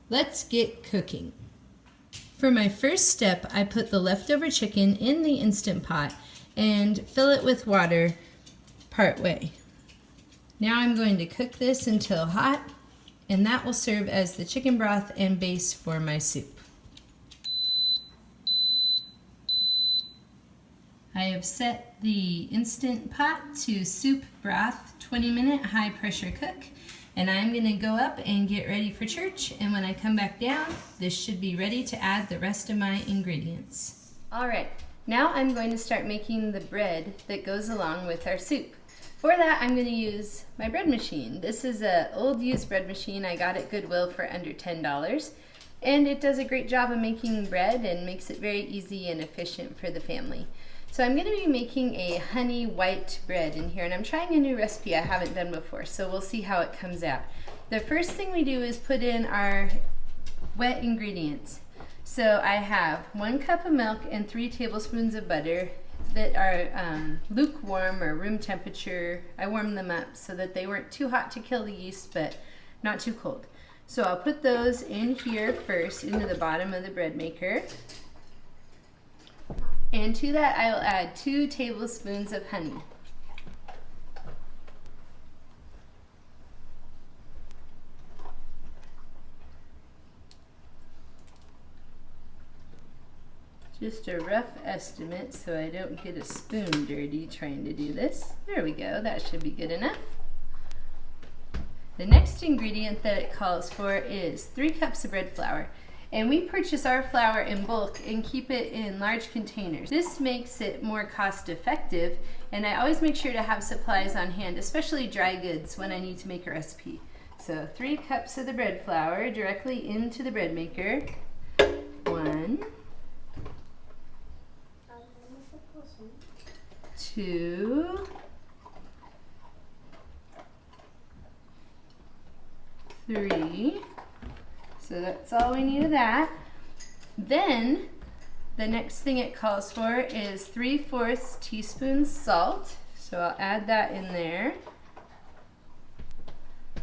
Let's get cooking. For my first step, I put the leftover chicken in the Instant Pot and fill it with water part way. Now I'm going to cook this until hot, and that will serve as the chicken broth and base for my soup. I have set the Instant Pot to soup broth 20-minute high pressure cook, and I'm going to go up and get ready for church, and when I come back down, this should be ready to add the rest of my ingredients. Alright, now I'm going to start making the bread that goes along with our soup. For that, I'm going to use my bread machine. This is an old used bread machine I got at Goodwill for under $10, and it does a great job of making bread and makes it very easy and efficient for the family. So I'm going to be making a honey white bread in here, and I'm trying a new recipe I haven't done before, so we'll see how it comes out. The first thing we do is put in our wet ingredients. So I have 1 cup of milk and 3 tablespoons of butter that are lukewarm or room temperature. I warmed them up so that they weren't too hot to kill the yeast, but not too cold. So I'll put those in here first into the bottom of the bread maker. And to that, I'll add 2 tablespoons of honey. Just a rough estimate so I don't get a spoon dirty trying to do this. There we go, that should be good enough. The next ingredient that it calls for is 3 cups of bread flour. And we purchase our flour in bulk and keep it in large containers. This makes it more cost effective, and I always make sure to have supplies on hand, especially dry goods when I need to make a recipe. So 3 cups of the bread flour directly into the bread maker. 1, 2, 3. So that's all we need of that. Then the next thing it calls for is 3/4 teaspoons salt. So I'll add that in there.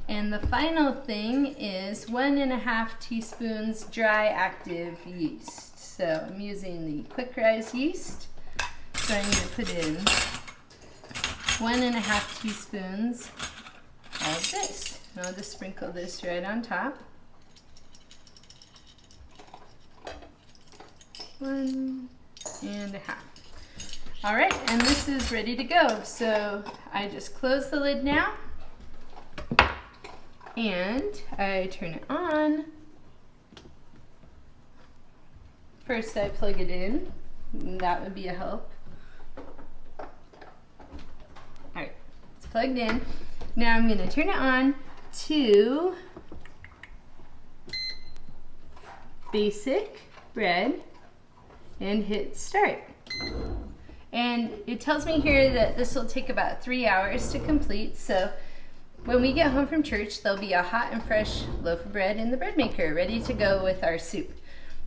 And the final thing is 1.5 teaspoons dry active yeast. So I'm using the quick rise yeast. So I'm going to put in 1.5 teaspoons of this. And I'll just sprinkle this right on top. 1.5. All right, and this is ready to go. So I just close the lid now, and I turn it on. First I plug it in, that would be a help. All right, it's plugged in. Now I'm gonna turn it on to basic bread and hit start. And it tells me here that this will take about 3 hours to complete, so when we get home from church, there'll be a hot and fresh loaf of bread in the bread maker, ready to go with our soup.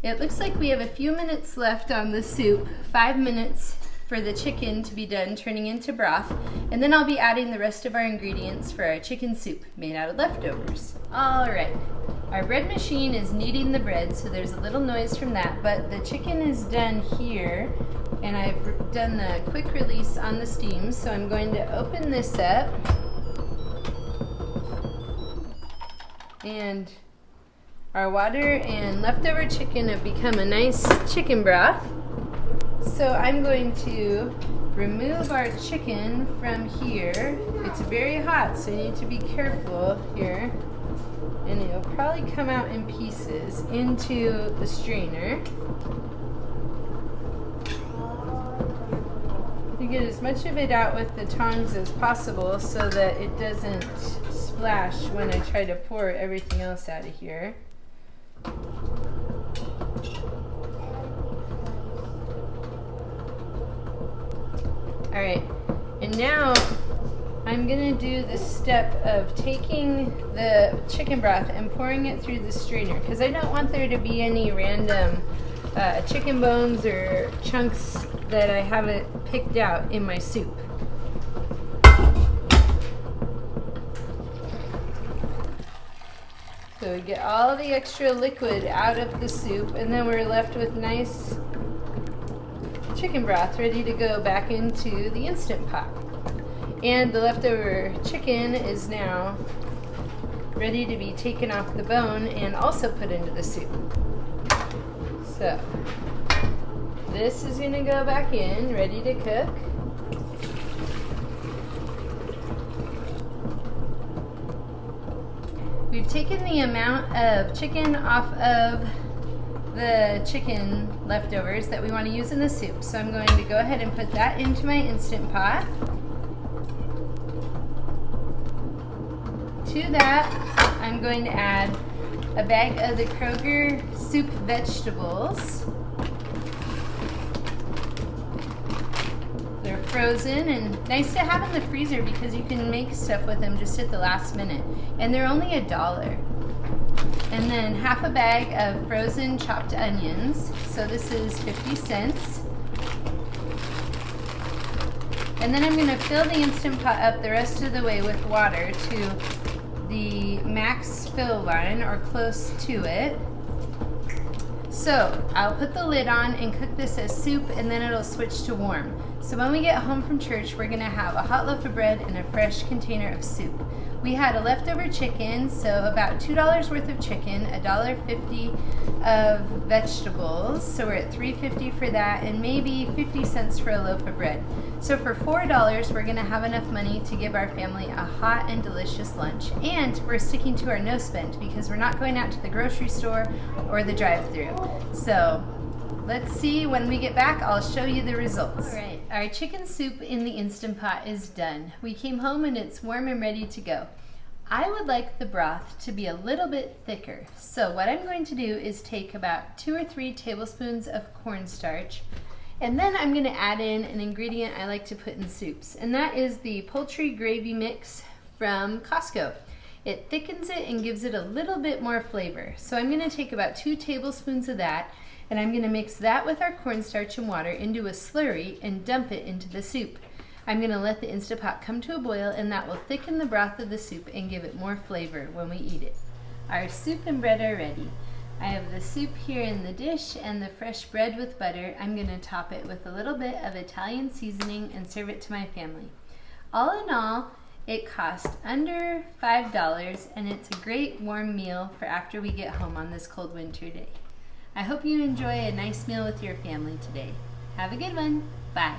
It looks like we have a few minutes left on the soup, 5 minutes for the chicken to be done turning into broth, and then I'll be adding the rest of our ingredients for our chicken soup made out of leftovers. All right, our bread machine is kneading the bread, so there's a little noise from that, but the chicken is done here, and I've done the quick release on the steam, so I'm going to open this up, and our water and leftover chicken have become a nice chicken broth. So I'm going to remove our chicken from here. It's very hot, so you need to be careful here. And it'll probably come out in pieces into the strainer. You get as much of it out with the tongs as possible so that it doesn't splash when I try to pour everything else out of here. Alright, and now I'm going to do the step of taking the chicken broth and pouring it through the strainer, because I don't want there to be any random chicken bones or chunks that I haven't picked out in my soup. So we get all the extra liquid out of the soup, and then we're left with nice chicken broth ready to go back into the Instant Pot. And the leftover chicken is now ready to be taken off the bone and also put into the soup. So this is going to go back in, ready to cook. We've taken the amount of chicken off of the chicken leftovers that we want to use in the soup. So I'm going to go ahead and put that into my Instant Pot. To that, I'm going to add a bag of the Kroger soup vegetables. They're frozen and nice to have in the freezer because you can make stuff with them just at the last minute. And they're only $1. And then half a bag of frozen chopped onions. So this is 50 cents. And then I'm going to fill the Instant Pot up the rest of the way with water to the max fill line or close to it. So I'll put the lid on and cook this as soup, and then it'll switch to warm. So when we get home from church, we're gonna have a hot loaf of bread and a fresh container of soup. We had a leftover chicken, so about $2 worth of chicken, $1.50 of vegetables, so we're at $3.50 for that, and maybe 50 cents for a loaf of bread. So for $4, we're gonna have enough money to give our family a hot and delicious lunch, and we're sticking to our no spend because we're not going out to the grocery store or the drive-thru. So let's see, when we get back, I'll show you the results. All right, our chicken soup in the Instant Pot is done. We came home and it's warm and ready to go. I would like the broth to be a little bit thicker. So what I'm going to do is take about 2 or 3 tablespoons of cornstarch, and then I'm gonna add in an ingredient I like to put in soups, and that is the poultry gravy mix from Costco. It thickens it and gives it a little bit more flavor. So I'm gonna take about 2 tablespoons of that, and I'm gonna mix that with our cornstarch and water into a slurry and dump it into the soup. I'm gonna let the Instant Pot come to a boil, and that will thicken the broth of the soup and give it more flavor when we eat it. Our soup and bread are ready. I have the soup here in the dish and the fresh bread with butter. I'm gonna top it with a little bit of Italian seasoning and serve it to my family. All in all, it cost under $5, and it's a great warm meal for after we get home on this cold winter day. I hope you enjoy a nice meal with your family today. Have a good one. Bye.